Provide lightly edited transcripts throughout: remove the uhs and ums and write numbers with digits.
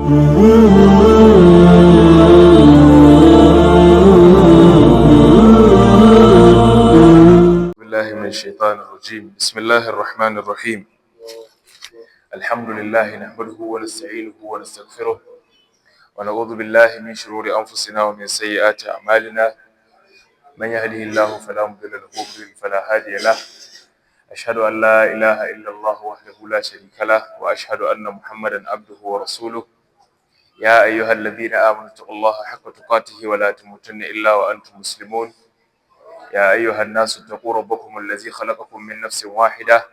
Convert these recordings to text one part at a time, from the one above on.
بالله من الشيطان الرجيم. بسم الله الرحمن الرحيم. الحمد لله نحمده ونستعينه ونستغفره ونعوذ بالله من شرور أنفسنا ومن سيئات أعمالنا. من يهده الله فلا مضل له ومن فلا هادي له. أشهد أن لا إله إلا الله وحده لا شريك له وأشهد أن محمدا عبده ورسوله. يا أيها الذين آمنوا اتقوا الله حق تقاته ولا تموتن إلا وأنتم مسلمون. يا أيها الناس اتقوا ربكم الذي خلقكم من نفس واحدة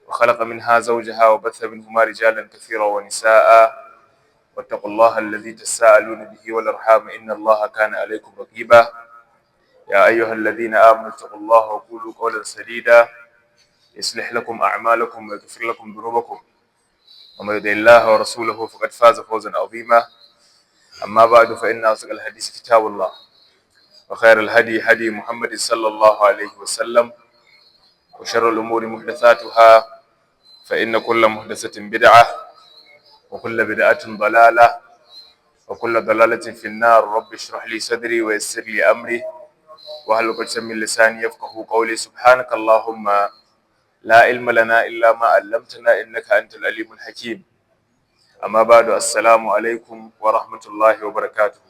وخلق منها زوجها وبث منهما رجالا كثيرا ونساء واتقوا الله الذي تساءلون به والأرحام إن الله كان عليكم رقيبا. يا أيها الذين آمنوا اتقوا الله وقولوا قولا سديدا يصلح لكم أعمالكم ويغفر لكم ذنوبكم ومن يطع الله ورسوله فقد فاز فوزا عظيما. أما بعد فإن أصدق الحديث كتاب الله وخير الهدي هدي محمد صلى الله عليه وسلم وشر الأمور محدثاتها فإن كل محدثة بدعة وكل بدعة ضلالة وكل ضلالة في النار. رب اشرح لي صدري ويسر لي أمري واحلل عقدة من لساني يفقهوا قولي. سبحانك اللهم لا علم لنا إلا ما علمتنا إنك أنت العليم الحكيم. أما بعد السلام عليكم ورحمة الله وبركاته.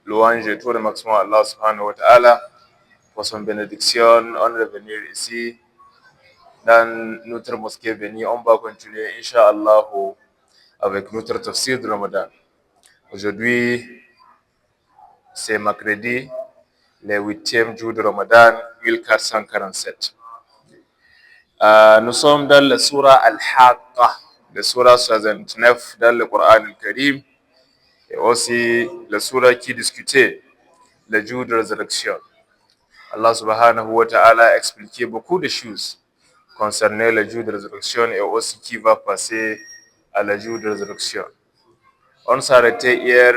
Louange et tout le maximum à Allah subhanahu wa ta'ala pour son bénédiction. On est revenir ici dans notre mosquée bénie. On va continuer, Inch'Allah, avec notre tafsir de Ramadan. Aujourd'hui, c'est mercredi, le 8e jour de Ramadan, 1447. Nous sommes dans la surah Al-Haqqa, la surah 69 dans le Coran al-Karim, et aussi la surah qui discutait le jour de résurrection. Allah subhanahu wa ta'ala a expliqué beaucoup de choses concernant le jour de résurrection et aussi qui va passer à le jour de résurrection. On s'arrêtait hier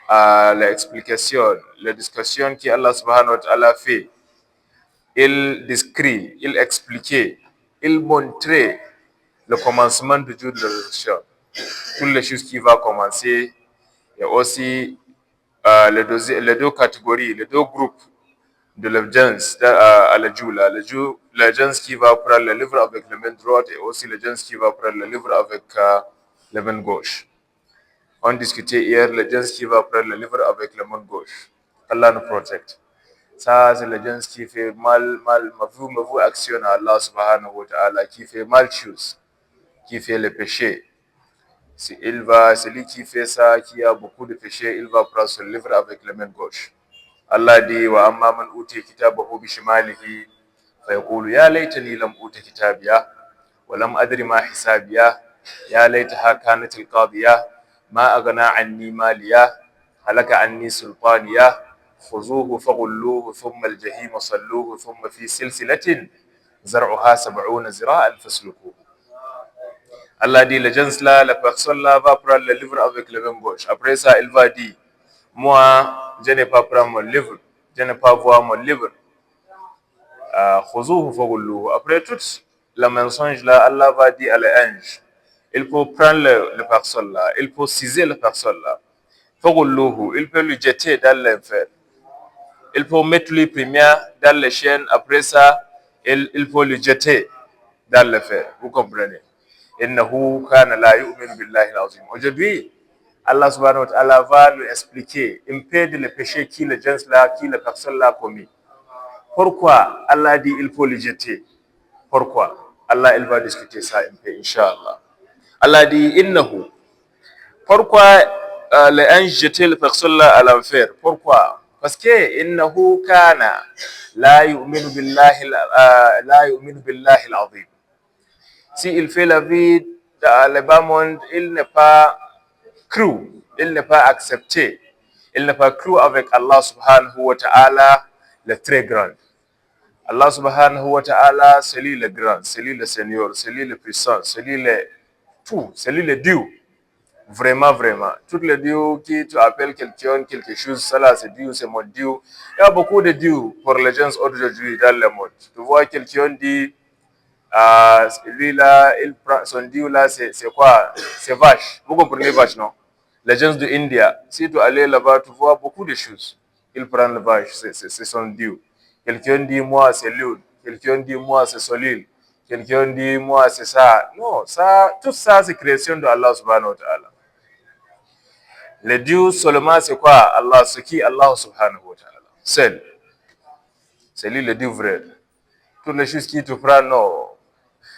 à l'explication, la discussion qu'Allah subhanahu wa ta'ala a fait. Il décrit, il expliquait, il montrait le commencement du jour de résurrection. Toutes les choses qui vont commencer et aussi les deux catégories, les deux groupes de l'audience à la jour, l'audience qui va prendre le livre avec la main droite et aussi l'audience qui va prendre le livre avec la main gauche. On discutait hier l'audience qui va prendre le livre avec la main gauche. Allah nous protecte. Ça, c'est l'audience qui fait mal, mauvais action à Allah subhanahu wa ta'ala, qui fait mal chose, qui fait le péché. Celui qui fait ça, qui a beaucoup de péchés, il va prendre son livre avec la main gauche. Allah dit wa amma man utiya kitabahu bi shimalihi fa yaqulu ya laitani lam uta kitabiya wa lam adri ma hisabiya ya laitaha kanat alqadiya ma aghna anni maliya halaka anni sultaniya khuzuhu faghulluhu thumma aljahima salluhu thumma fi silsilatin zar'uha 70 zira'an fasluquhu. Allah dit la personne là va prendre le livre avec la main gauche. Après ça, il va dire moi, je n'ai pas pris mon livre, je n'ai pas vu mon livre. Après tout le mensonge là, Allah va dire à l'ange, il faut prendre la personne là, il faut saisir la personne là. Il peut lui jeter dans l'enfer. Il faut mettre lui première dans les chaînes, après ça, il faut lui jeter dans l'enfer. Vous comprenez? Innahu kana la yu'minu billahi al-azim. Aujourd'hui, Allah subhanahu wa ta'ala va nous expliquer un peu de les péchés qui la personne là a commis. Pourquoi Allah dit il faut les jeter? Pourquoi? Allah il va discuter ça un peu, Inch'Allah. Allah dit innahu. Pourquoi les anges jetaient la personne là à l'enfer? Pourquoi? Parce que innahu kana la yu'minu billahi al-azim. Si il fait la vie dans le bas monde, il n'est pas cru, il n'est pas accepté, il n'est pas cru avec Allah subhanahu wa ta'ala, le très grand. Allah subhanahu wa ta'ala, c'est lui le grand, c'est lui le Seigneur, c'est lui le puissant, c'est lui le tout, c'est lui le Dieu. Vraiment, vraiment. Tous les dieux qui tu appelles quelqu'un, quelque chose, ça là, c'est Dieu, c'est mon Dieu. Il y a beaucoup de dieux pour les gens aujourd'hui dans le monde. Tu vois quelqu'un dit Lui là, son dieu là, c'est quoi? C'est vache. Vous comprenez vache, non? Les gens de India, si tu allais là-bas, tu vois beaucoup de choses. Il prend le vache, c'est son dieu. Quelqu'un dit, moi, c'est Lune. Quelqu'un dit, moi, c'est Solil. Quelqu'un dit, moi, c'est ça. Non, ça, tout ça, c'est création de Allah subhanahu wa ta'ala. Le Dieu seulement, c'est quoi? Allah, ce qui est Allah subhanahu wa ta'ala. Seul. C'est lui le Dieu vrai. Toutes les choses qui te prend, non.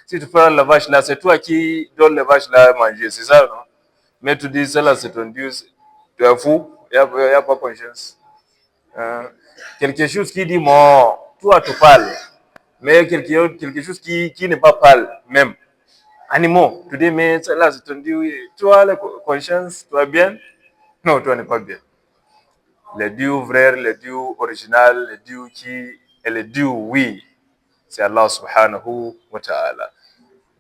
Si tu prends la vache là, c'est toi qui donnes la vache là à manger, c'est ça, non? Mais tu dis, cela, c'est ton Dieu. Tu es fou, il n'y a pas conscience. Hein? Quelque chose qui dit, bon, toi, tu parles. Mais quelque chose qui n'est pas parle, même. Animaux, tu dis, mais cela, c'est ton Dieu. Tu as la conscience, tu es bien? Non, toi n'es pas bien. Le Dieu vrai, le Dieu original, le Dieu qui est le Dieu, oui, c'est Allah subhanahu wa ta'ala.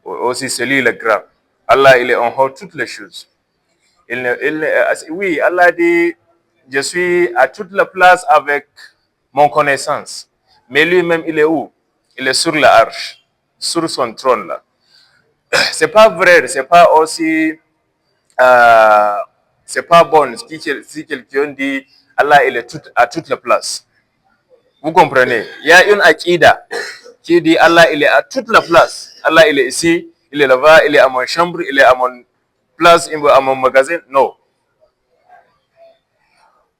Aussi, c'est lui le grand. Allah, il est en haut de toutes les choses. Oui, Allah dit, je suis à toute la place avec mon connaissance. Mais lui-même, il est où? Il est sur la arche, sur son trône là. C'est pas vrai, c'est pas aussi, euh, c'est pas bon si quelqu'un dit Allah, il est à toute la place. Vous comprenez? Il y a une aƙida qui dit Allah, il est à toute la place. Allah, il est ici, il est là-bas, il est à mon chambre, il est à mon place, à mon magasin. Non.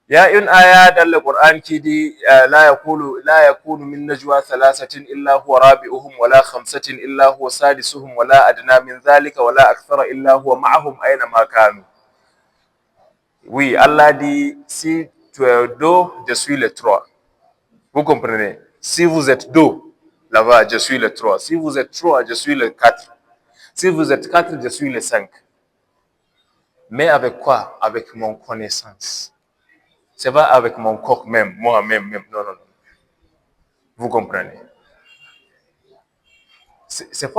Il y a une ayah dans le Coran qui dit لا يكون من نجوى ثلاثة إلا هو رابعهم ولا خمسة إلا هو سادسهم ولا أدنى من ذلك ولا أكثر إلا هو معهم أينما كانوا. Oui, Allah dit, si tu es deux, je suis le trois. Vous comprenez? Si vous êtes deux, là-bas, je suis le 3. Si vous êtes 3, je suis le 4. Si vous êtes 4, je suis le 5. Mais avec quoi? Avec mon connaissance. C'est pas avec mon corps même, moi-même. Même. Non, non, non. Vous comprenez? C'est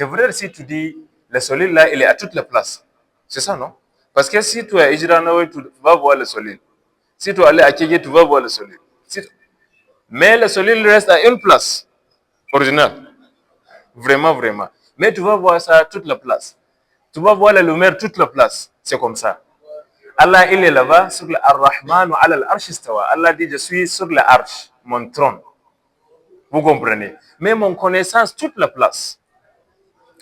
vrai si tu dis, le soleil là, il est à toutes les places. C'est ça, non? Parce que si tu es à Ijranawe, tu vas voir le soleil. Si tu es allé à Kégué, tu vas voir le soleil. Mais le soleil reste à une place originale. Vraiment, vraiment. Mais tu vas voir ça à toute la place. Tu vas voir la lumière toute la place. C'est comme ça. Allah, il est là-bas sur le Ar-Rahman wa ala al-Arsh istawa. Allah dit, je suis sur le Arsh, mon trône. Vous comprenez? Mais mon connaissance, toute la place.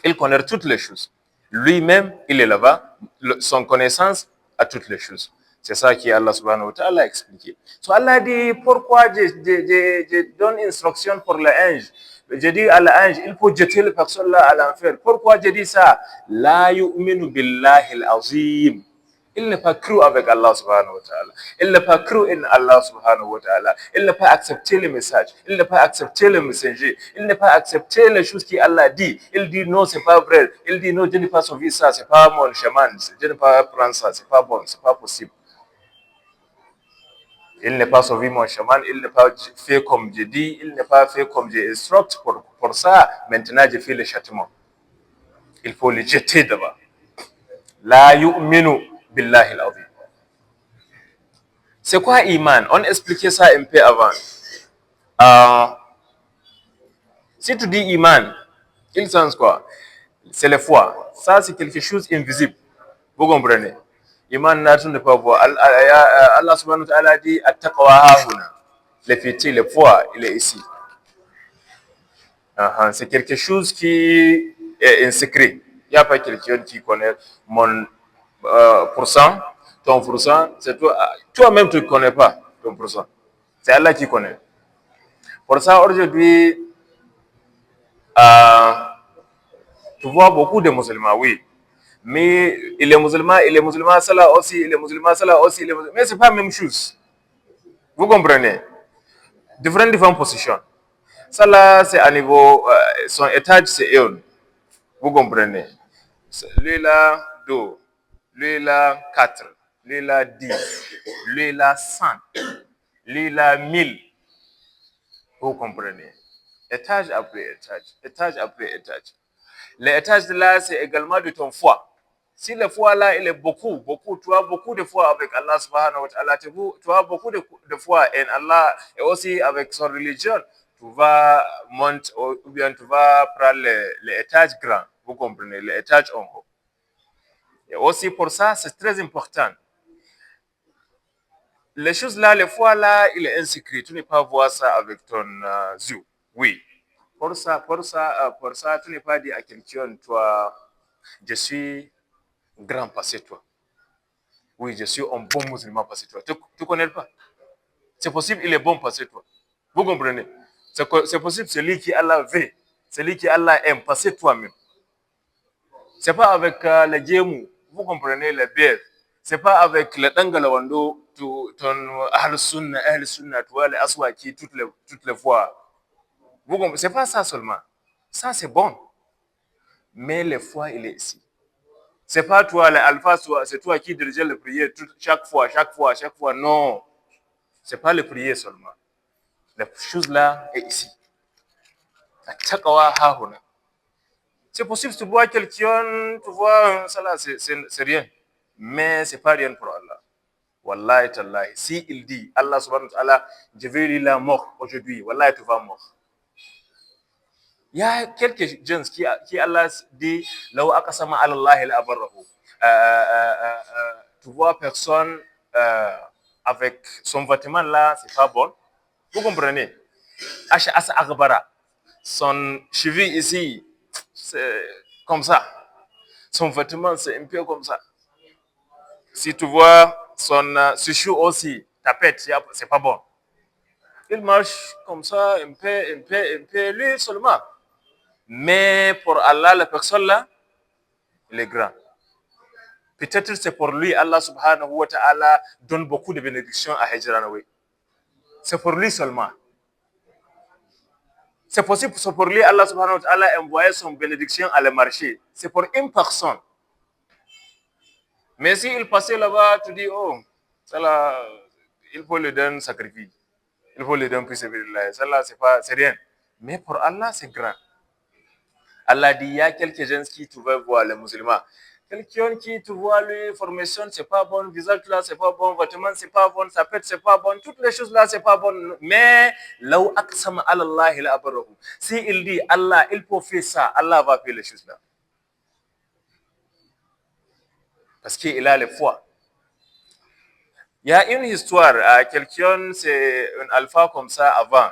Il connaît toutes les choses. Lui-même, il est là-bas. Son connaissance a toutes les choses. C'est ça qu'Allah subhanahu wa ta'ala a expliqué. So Allah dit, pourquoi je donne instruction pour l'ange? Je dis à l'ange, il faut jeter les personnes là à l'enfer. Pourquoi je dis ça? La yu'minu billahi al-azim. Il n'est pas cru avec Allah subhanahu wa ta'ala. Il n'est pas cru en Allah subhanahu wa ta'ala. Il n'a pas accepté le message. Il n'a pas accepté le messager. Il n'a pas accepté les choses qu'Allah dit. Il dit non, c'est pas vrai. Il dit non, je n'ai pas sauvé ça. C'est pas mon chaman. Je n'ai pas prendre ça. C'est pas bon. C'est pas possible. Il n'est pas sauvé mon chaman. Il n'est pas fait comme je dis. Il n'est pas fait comme j'ai instructe pour ça. Maintenant, je fais le châtiment. Il faut le jeter devant. La yu'minu billahi al-azim. C'est quoi Iman? On expliquait ça un peu avant. Si tu dis Iman, il sens quoi? C'est la foi. Ça, c'est quelque chose d'invisible. Vous comprenez? Iman n'a ne pas voir. Allah subhanahu wa ta'ala dit At-taqwa hahuna. Le fiti, le foi, il est ici. C'est quelque chose qui est un secret. Il n'y a pas quelqu'un qui connaît mon pourcent, ton pourcent, c'est toi. Toi-même, tu ne connais pas ton pourcent. C'est Allah qui connaît. Pour ça, aujourd'hui, tu vois beaucoup de musulmans, oui. Mais il est musulman, cela aussi, il est musulman, cela aussi, il est musulman. Mais ce n'est pas la même chose. Vous comprenez? Différentes positions. Ça là, c'est à niveau, son étage, c'est un. Vous comprenez? Lui là, 2. Lui là, 4. Lui là, 10. Lui là, 100. Lui là, 1000. Vous comprenez? Étage après étage. Étage après étage. L'étage là, c'est également de ton foi. Si le foi là, il est beaucoup, tu as beaucoup de foi avec Allah subhanahu wa ta'ala, tu as beaucoup de foi en Allah et aussi avec son religion, tu vas monter ou bien tu vas prendre les étages grands, vous comprenez, les étages en haut. Et aussi pour ça, c'est très important. Les choses là, les fois là, il est inscrit. Tu ne peux pas voir ça avec ton yeux. Oui. Pour ça, tu n'es pas dit à quelqu'un, toi, je suis grand passé toi. Oui, je suis un bon musulman passé toi. Tu connais pas? C'est possible, il est bon passé toi. Vous comprenez? C'est possible, celui qui Allah veut, celui qui Allah aime, passé toi-même. C'est pas avec les djemou, vous comprenez, les bières. C'est pas avec le dangalawando, ton ahl sunna, tu vois, les aswaki, toutes les fois. Vous comprenez? C'est pas ça seulement. Ça, c'est bon. Mais les fois, il est ici. C'est pas toi, l'alpha, c'est toi qui dirigeais le prière chaque fois, chaque fois, chaque fois. Non. C'est pas le prière seulement. La chose là est ici. C'est possible, tu vois quelqu'un, tu vois, ça là, c'est rien. Mais c'est pas rien pour Allah. Wallahi tallahi. Si il dit, Allah subhanahu wa ta'ala, je vais lui la mort aujourd'hui, wallahi tu vas mort. Il y a quelques gens qui Allah dit, là où akasama Allah il abarahu. Tu vois personne avec son vêtement là, c'est pas bon. Vous comprenez? Asha asa agbara. Son cheville ici, c'est comme ça. Son vêtement, c'est un peu comme ça. Si tu vois son chouchou aussi, tapette, c'est pas bon. Il marche comme ça, un peu, un peu, un peu, lui seulement. Mais pour Allah, la personne là, il est grand. Peut-être c'est pour lui, Allah subhanahu wa ta'ala donne beaucoup de bénédictions à Hijranawi. C'est pour lui seulement. C'est possible, c'est pour lui, Allah subhanahu wa ta'ala envoyé son bénédiction à le marché. C'est pour une personne. Mais s'il passait là-bas, tu dis, oh, ça là, il faut le donner sacrifice. Il faut le donner pour servir Allah. Ça là, c'est rien. Mais pour Allah, c'est grand. Allah dit, il y a quelques gens qui tu vas voir, les musulmans. Quelqu'un qui tu vois, lui, formation, c'est pas bon, visage là, c'est pas bon, vêtement, c'est pas bon, sa pète, c'est pas bon, toutes les choses là, c'est pas bon. Mais, là où aqsama Allah, il a si il dit, Allah, il peut faire ça, Allah va faire les choses là. Parce qu'il a le foi. Il y a une histoire, quelqu'un, c'est un alpha comme ça avant.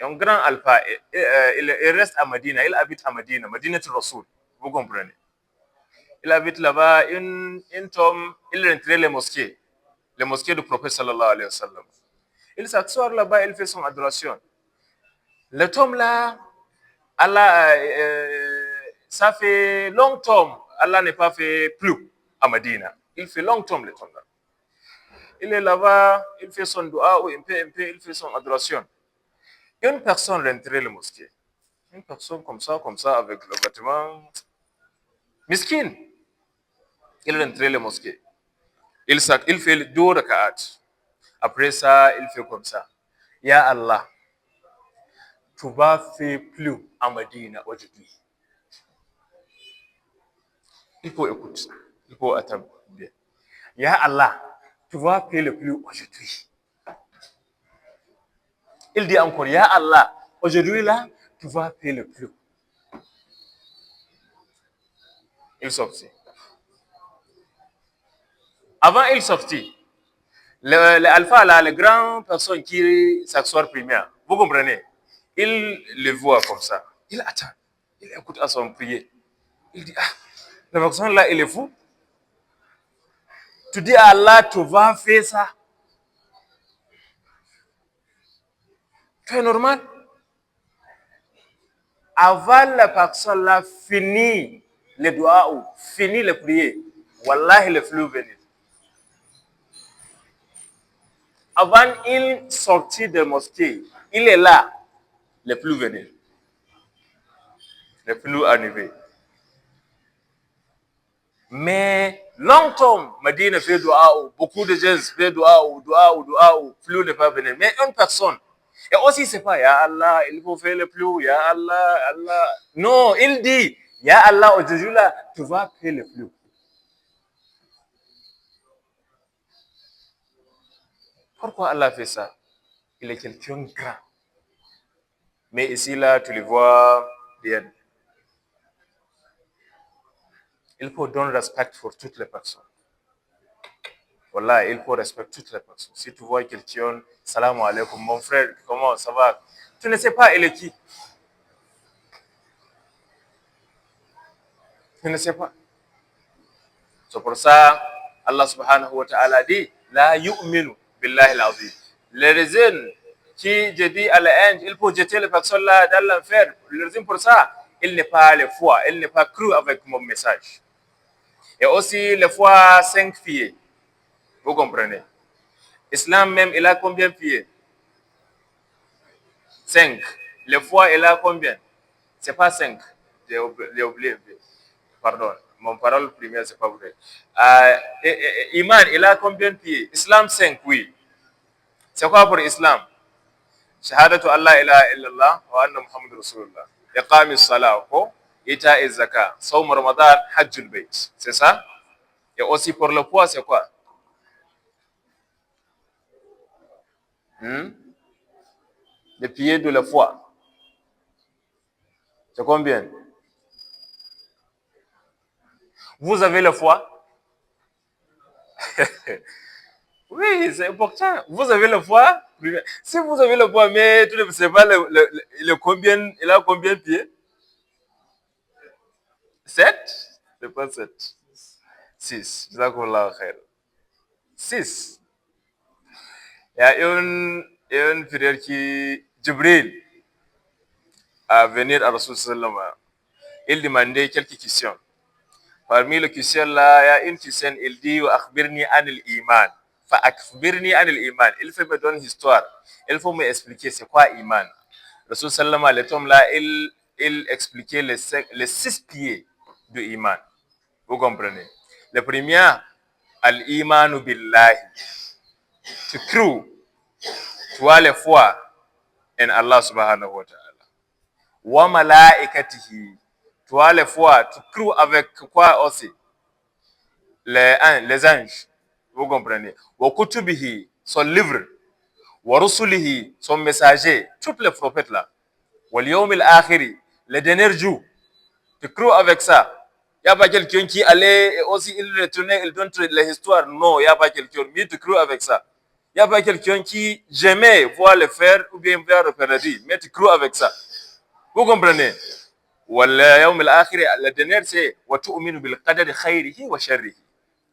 Un grand alpha, il reste à Medina, il habite à Medina, Medina Rasoul. Vous comprenez? Il habite là-bas, une tombe, il rentrait les mosquées du prophète sallallahu alayhi wa sallam. Il s'assoit là-bas, il fait son adoration. Le tombe là, Allah, ça fait longtemps, Allah n'est pas fait plus à Medina. Il fait longtemps le tombe là. Il est là-bas, il fait son doua, ou un peu, il fait son adoration. Une personne rentrait le mosquée. Une personne comme ça, avec le vêtement. Miskin. Il rentrait le mosquée. Il fait le deux raka'at. Après ça, il fait comme ça. Ya Allah, tu vas faire plus à Medina aujourd'hui. Il faut écouter ça. Il faut attendre bien. Ya Allah, tu vas faire le plus aujourd'hui. Il dit encore, Ya Allah, aujourd'hui là, tu vas faire le plus. Il sortit. Avant, il sortit. L'alpha, là, les grandes personnes qui s'assoient première, vous comprenez? Il le voit comme ça. Il attend. Il écoute à son prière. Il dit, ah, la personne là, il est fou. Tu dis à Allah, tu vas faire ça. C'est normal. Avant la personne là finit le doigts ou finit le prier, Wallah, le flux venir. Avant il sortit de mosquée, il est là, le flux venir. Le flux arrivé. Mais longtemps, Medina fait doua, beaucoup de gens fait doua, flux n'est pas venu. Mais une personne, et aussi c'est pas, Ya Allah, il faut faire le flux, Ya Allah, Allah. Non, il dit, Ya Allah, aujourd'hui là, tu vas faire le flux. Pourquoi Allah fait ça? Il est quelqu'un grand. Mais ici, là, tu les vois bien. Il faut donner respect pour toutes les personnes. Voilà, il faut respecter toutes les personnes. Si tu vois quelqu'un, salam alaikum, mon frère, comment ça va? Tu ne sais pas il est qui. Tu ne sais pas. C'est pour ça, Allah subhanahu wa ta'ala dit, la yu'minu billahi al-azim. Les raisons qui, je dis à la haine, il faut jeter les personnes là dans l'enfer. Le raison pour ça, il n'est pas le foi, il n'est pas cru avec mon message. Et aussi, le foi 5 filles. Vous comprenez? Islam même, il a combien de filles? 5. Le foi, il a combien? C'est pas 5. J'ai oublié. Pardon. Mon parole première, c'est pas vrai. Iman, il a combien de pieds? Islam 5, oui. C'est quoi pour Islam? Shahadatu Allah ilaha illallah wa anna Muhammad Rasulullah. Iqamis salah, ita zaka, saum Ramadan, hajjul bayt. C'est ça? Et aussi pour le poids, c'est quoi? Les pieds de la foi. C'est combien? Vous avez la foi? Oui, c'est important. Vous avez le poids? Si vous avez le poids, mais tu ne sais pas combien, il a combien de pieds? 7? C'est pas 7. 6. Jazakumullah khair. 6. Il y a une frère qui, Jibril, à venir à Rasul sallallahu. Il demandait quelques questions. Parmi les questions là, il y a une question, il dit akhbirni anil iman. Fa akhbirni anil iman. Il fait me donner une histoire. Il faut m'expliquer c'est quoi iman. Rasul sallallahu alayhi wa sallam là, il expliquait les 6 pieds de iman. Vous comprenez? Le premier, al-imanu billahi. To croire, tu as la foi en Allah subhanahu wa ta'ala. Wa malaikatihi. Tu as la foi, tu crois avec quoi aussi? Les anges. Vous comprenez? Wa kutubihi, son livre. Wa rusulihi, son messager. Tous les prophètes là. Wal yawmil akhiri, le dernier jour. Tu crois avec ça? Il n'y a pas quelqu'un qui allait aussi, il retournait, il donne l'histoire. Non, il n'y a pas quelqu'un. Mais tu crois avec ça. Il n'y a pas quelqu'un qui jamais voit le faire ou bien voir le paradis. Mais tu crois avec ça. Vous comprenez? La dernière, c'est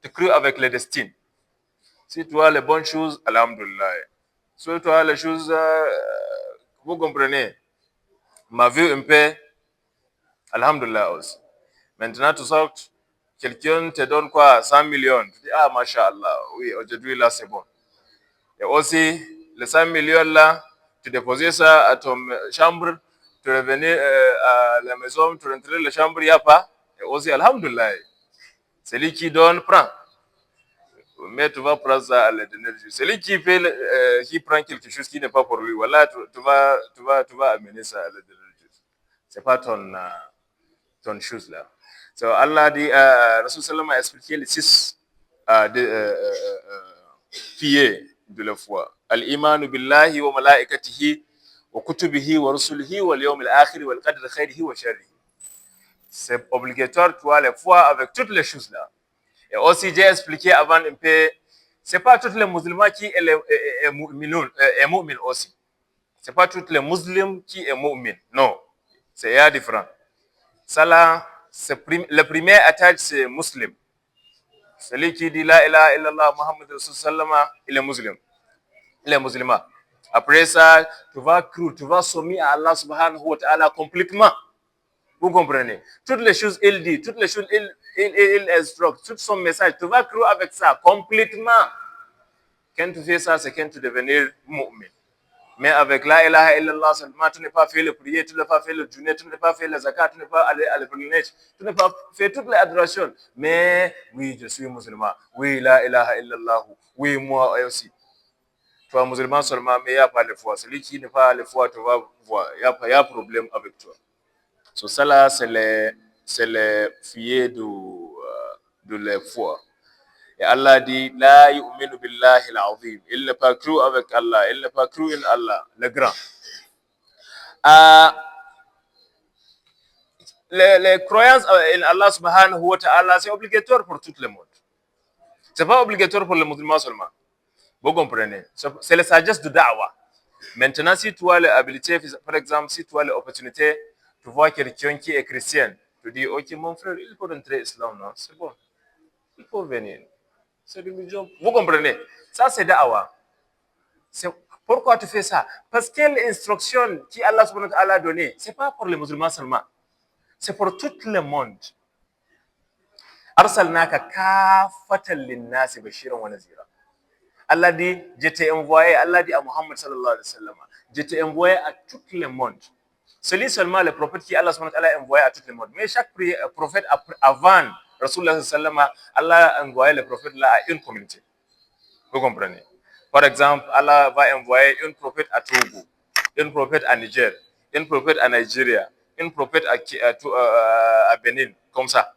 tu crois avec le destin. Si tu as les bonnes choses, alhamdulillah. Si tu as les choses, vous comprenez? Ma vie un peu, alhamdulillah aussi. Maintenant, tu sortes, quelqu'un te donne quoi? 100 millions. Tu dis, ah, mashallah, oui, aujourd'hui, là, c'est bon. Et aussi, les 100 millions, là, tu déposais ça à ton chambre, tu revenais à la maison, tu rentrais dans la chambre, il n'y a pas. Et aussi, alhamdulillah, celui qui donne, prend. Mais tu vas prendre ça à la dernière jour. Celui qui fait, qui prend quelque chose qui n'est pas pour lui, voilà, tu vas amener ça à la dernière jour. C'est pas ton chose là. So Allah dit, Rasul sallam a expliqué les 6 piliers de la foi. Al-imanu billahi wa malaikatihi wa kutubihi wa rusulihi wa al-yawmil akhir wa al-qadr khairihi wa sharrihi. C'est obligatoire, tu as la foi avec toutes les choses là. Et aussi, j'ai expliqué avant un peu, c'est pas tous les musulmans qui est mu'min aussi. C'est pas tous les musulmans qui est mu'min. Non, c'est différent. Ça là, le premier attaque, c'est musulman. Celui qui dit la ilaha illallah Muhammad Rasulullah, il est musulman. Il est musulman. Après ça, tu vas croire, tu vas soumettre à Allah subhanahu wa ta'ala complètement. Vous comprenez? Toutes les choses, il dit, toutes les choses, il instructe, tout son message, tu vas croire avec ça complètement. Quand tu fais ça, c'est quand tu deviens mu'min. Mais avec la ilaha illallah seulement, tu n'as pas fait le prier, tu n'as pas fait le dîner, tu n'as pas fait le zakat, tu n'as pas allé à pèlerinage, tu n'as pas fait toutes les adorations. Mais oui, je suis musulman. Oui, la ilaha illallah. Oui, moi aussi. Toi, musulman seulement, mais il n'y a pas de foi. Celui qui n'a pas de foi, tu vas voir. Il y a problème avec toi. So, ça là, c'est les filles de la foi. Et Allah dit, la yu'minu billahi al-azim. Il n'est pas cru avec Allah, il n'est pas cru en Allah, le grand. Euh, les croyances en Allah subhanahu wa ta'ala, c'est obligatoire pour tout le monde. C'est pas obligatoire pour les musulmans seulement. Vous comprenez? C'est la sagesse de da'wah. Maintenant, si tu as l'habilité, par exemple, si tu as l'opportunité, tu vois quelqu'un qui est chrétien, tu dis, ok, mon frère, il faut rentrer islam, non? C'est bon. Il faut venir. C'est religion. Vous comprenez? Ça, c'est da'wah. Pourquoi tu fais ça? Parce que l'instruction qu'Allah subhanahu wa ta'ala a donnée, c'est pas pour les musulmans seulement. C'est pour tout le monde. Arsalnaka kafatan linnasi bashiran wa nazira. Allah dit, je t'ai envoyé, Allah dit à Muhammad sallallahu alayhi wa sallam, je t'ai envoyé à tout le monde. C'est lui seulement le prophète qui Allah subhanahu wa ta'ala a envoyé à tout le monde. Mais chaque prophète avant Rasulullah sallallahu alayhi wa sallam, Allah a envoyé le prophète là à une communauté. Vous comprenez? Par exemple, Allah va envoyer un prophète à Togo, un prophète à Niger, un prophète à Nigeria, un prophète à Bénin, comme ça.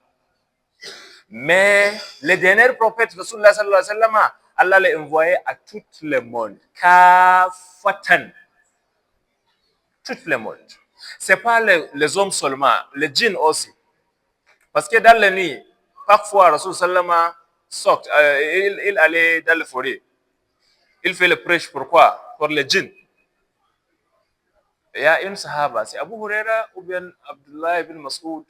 Mais les derniers prophètes, Rasulullah sallallahu alayhi wa sallam, Allah l'a envoyé à tout le monde. Kafatan. Tout le monde. Ce n'est pas les hommes seulement, les djinns aussi. Parce que dans la nuit, parfois, Rasulullah sallallahu alayhi wa sallam, il allait dans la forêt. Il fait le prêche, pourquoi? Pour les djinns. Il y a une sahaba, c'est Abu Huraira ou bien Abdullah ibn Mas'ud.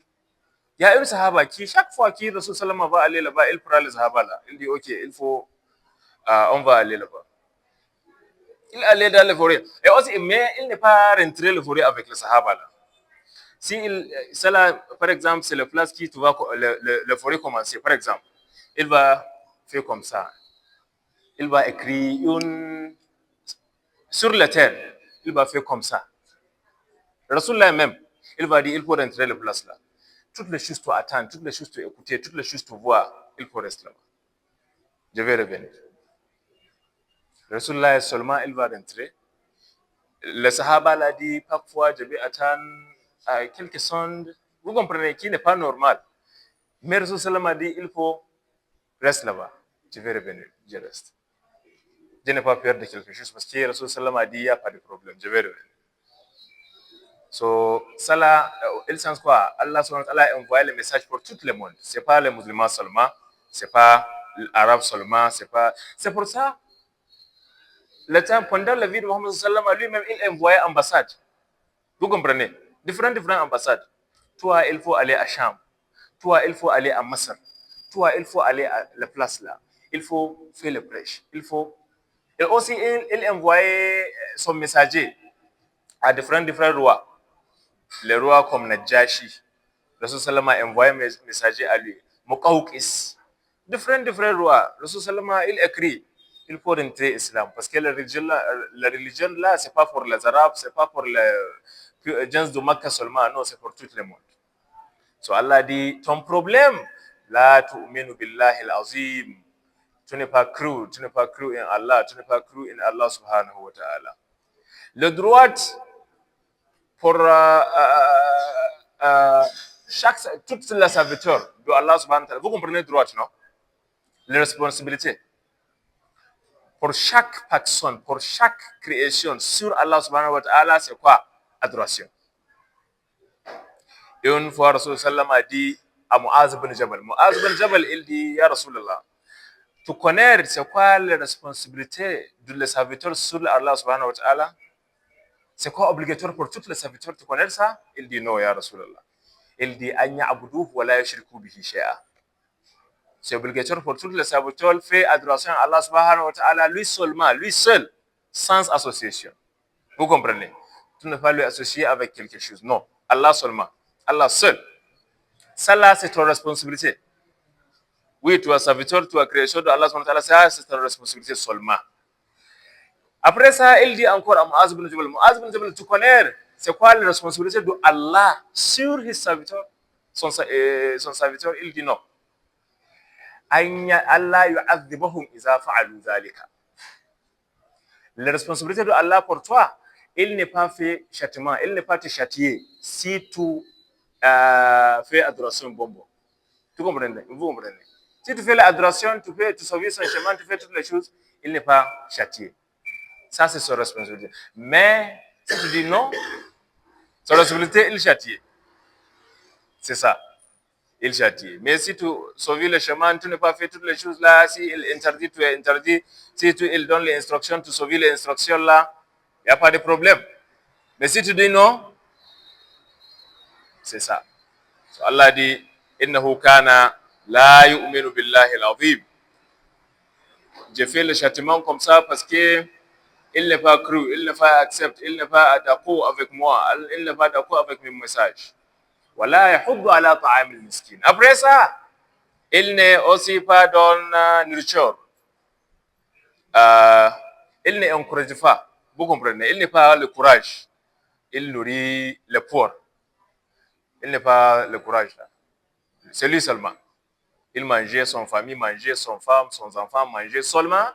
Il y a une sahaba qui, chaque fois que Rasul sallallahu va aller là-bas, il prend les sahaba là. Il dit, ok, on va aller là-bas. Il allait dans le forêt. Et aussi, mais il n'est pas rentré le forêt avec les sahaba là. Par exemple, c'est la place qui tu vas le forêt commencer. Par exemple, il va faire comme ça. Il va écrire sur la terre. Il va faire comme ça. Rasulullah même, il va dire, il faut rentrer la place là. Toutes les choses tu attends, toutes les choses tu écouter, toutes les choses tu vois, il faut rester là-bas. Je vais revenir. Rasulullah seulement, il va rentrer. Le Sahaba l'a dit, parfois, je vais attendre quelques sondes. Vous comprenez, qui n'est pas normal. Mais Rasulullah a dit, il faut rester là-bas. Je vais revenir, je reste. Je n'ai pas peur de quelque chose parce que Rasulullah a dit, il n'y a pas de problème, je vais revenir. So, ça là, il sens quoi? Allah a envoyé le message pour tout le monde. Ce n'est pas les musulmans seulement, ce n'est pas les arabes seulement, c'est pour ça, pendant la vie de Mohammed lui-même, il envoyait ambassade. Vous comprenez? Différentes ambassades. Toi, il faut aller à Cham. Toi, il faut aller à Masr. Toi, il faut aller à la place là. Il faut faire le prêche. Et aussi, il envoyait son messager à différents rois. Les rois comme Najashi. Rasul Salama a envoyé un messager à lui. Muqawqis. Différents rois. Rasul Salama, il écrit, il faut rentrer l'islam. Parce que la religion là, c'est pas pour les Arabes, c'est pas pour les gens de Makkah seulement. Non, c'est pour tout le monde. So Allah dit, ton problème, la tu'minu billahi al-azim. Tu n'es pas cru en Allah, tu n'es pas cru en Allah subhanahu wa ta'ala. Le droit pour toutes les serviteurs de Allah subhanahu wa ta'ala. Vous comprenez le droit, non? Les responsabilités. Pour chaque personne, pour chaque création sur Allah subhanahu wa ta'ala, c'est quoi? Adoration. Et une fois, Rasul sallam a dit à Mu'az ibn Jabal. Mu'az ibn Jabal, il dit, Ya Rasulallah, tu connais c'est quoi les responsabilités de serviteurs sur Allah subhanahu wa ta'ala? C'est quoi obligatoire pour tous les serviteurs? Tu connais ça? Il dit non, Ya Rasulallah. Il dit an ya'buduhu wa la yushriku bihi shay'a. C'est obligatoire pour tous les serviteurs faire adoration à Allah subhanahu wa ta'ala, lui seulement, lui seul, sans association. Vous comprenez? Tu ne vas pas lui associer avec quelque chose. Non, Allah seulement. Allah seul. Ça là, c'est ton responsabilité. Oui, tu es serviteur, tu es création de Allah subhanahu wa ta'ala, c'est ta responsabilité seulement. Après ça, il dit encore à Mu'az ibn Jabal, Mu'az ibn Jabal, tu connais c'est quoi la responsabilité de Allah sur his serviteur, son serviteur? Il dit non. Allah yu'adhibuhum iza fa'alu dhalika. La responsabilité de Allah pour toi, il n'est pas fait châtiment, il n'est pas te châtier si tu fais adoration bonbon. Vous comprenez? Si tu fais l'adoration, tu sauves son chemin, tu fais toutes les choses, il n'est pas châtié. Ça, c'est sa responsabilité. Mais si tu dis non, Sa responsabilité, il châtie. C'est ça. Il châtie. Mais si tu sauves le chemin, tu n'as pas fait toutes les choses là, si il interdit, tu es interdit. Si il donne les instructions, tu sauves les instructions là, il n'y a pas de problème. Mais si tu dis non, c'est ça. So Allah dit, innahu kana la yu'minu billahi al-azim. J'ai fait le châtiment comme ça parce que il n'est pas cru, il n'est pas accepté, il n'est pas d'accord avec moi, il n'est pas d'accord avec mes messages. Wala yahuddu ala ta'amil miskin. Après ça, il n'est aussi pas dans nourriture. Il n'encourage pas. Vous comprenez? Il n'est pas le courage. Il nourrit le pauvre. Il n'est pas le courage là. C'est lui seulement. Il mangeait son famille, mangeait son femme, son enfant, mangeait seulement.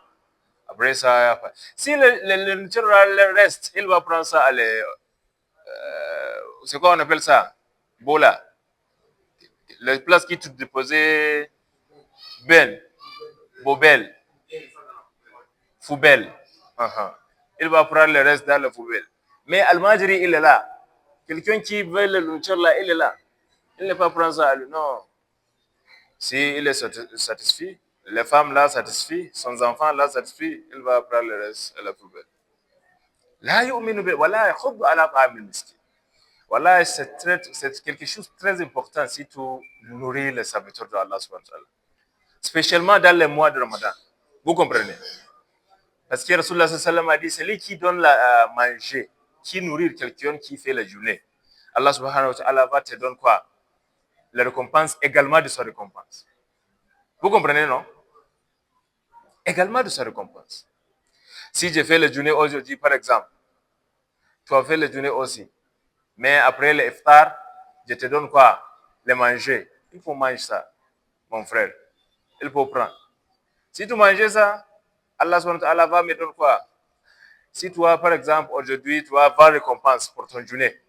Après ça, si le nourriture reste, il va prendre ça à c'est quoi on appelle ça? Bola. La place qui tu déposais, belle, bobelle, poubelle. Il va prendre le reste dans la poubelle. Mais Al-Majri, il est là. Quelqu'un qui veut le nourriture là, il est là. Il ne va pas prendre ça à lui. Non. Si il est satisfait, les femmes là satisfait, son enfant là satisfait, il va prendre le reste à la poubelle. La yu'minu bi wala yakhuddu ala ta'amil miskin. Voilà, c'est quelque chose de très important si tu nourris les serviteurs de Allah subhanahu wa ta'ala. Spécialement dans les mois de Ramadan. Vous comprenez? Parce que Rasulullah sallallahu alayhi wa sallam a dit, c'est lui qui donne à manger, qui nourrit quelqu'un qui fait la journée. Allah subhanahu wa ta'ala va te donner quoi? La récompense également de sa récompense. Vous comprenez, non? Également de sa récompense. Si j'ai fait la journée aujourd'hui, par exemple, tu as fait la journée aussi. Mais après l'iftar, je te donne quoi? Le manger. Il faut manger ça, mon frère. Il faut prendre. Si tu manges ça, Allah subhanahu wa ta'ala va me donner quoi? Si toi, par exemple, aujourd'hui, tu vas avoir récompense pour ton journée,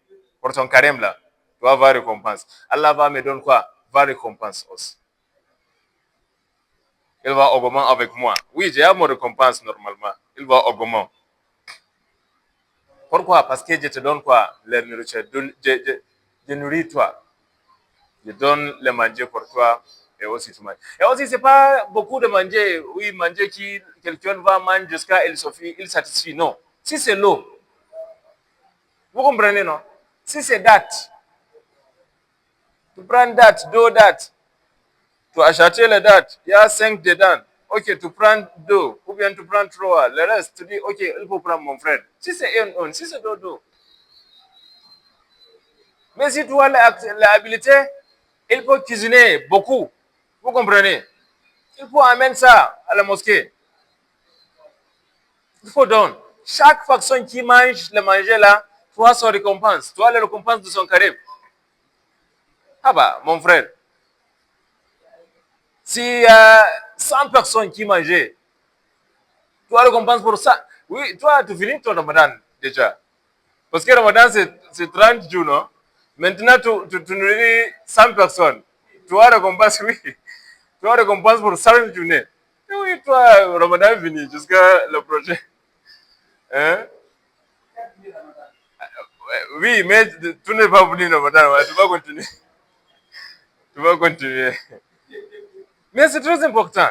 pour ton carême là, tu vas avoir récompense. Allah va me donner quoi? Va récompense aussi. Il va augmenter avec moi. Oui, j'ai mon récompense normalement. Il va augmenter. Pourquoi? Parce que je te donne quoi? La nourriture. Je nourris toi. Je donne le manger pour toi et aussi tu manges. Et aussi, c'est pas beaucoup de manger. Oui, manger qui quelqu'un va manger jusqu'à il satisfait. Non. Si c'est l'eau, vous comprenez, non? Si c'est date, tu prends date, deux dates. Tu achètes les dates, il y a 5 dedans. Ok, tu prends 2, ou bien tu prends 3. Le reste, tu dis, ok, il faut prendre mon frère. Si c'est un, si c'est deux. Mais si tu as l'habilité, il faut cuisiner beaucoup. Vous comprenez? Il faut amener ça à la mosquée. Il faut donner. Chaque personne qui mange le manger là, tu as son récompense. Tu as la récompense de son carême. Ah bah, mon frère. S'il y a 100 personnes qui mangeaient, tu as la récompense pour ça. Oui, toi, tu finis ton Ramadan déjà. Parce que Ramadan, c'est 30 jours, non? Maintenant, tu nourris 100 personnes. Tu as la récompense, oui. Tu as la récompense pour 100 journées. Et oui, toi, Ramadan est fini jusqu'à le prochain. Hein? Oui, mais tu n'es pas venu Ramadan. Tu vas continuer. Tu vas continuer. Mais c'est très important.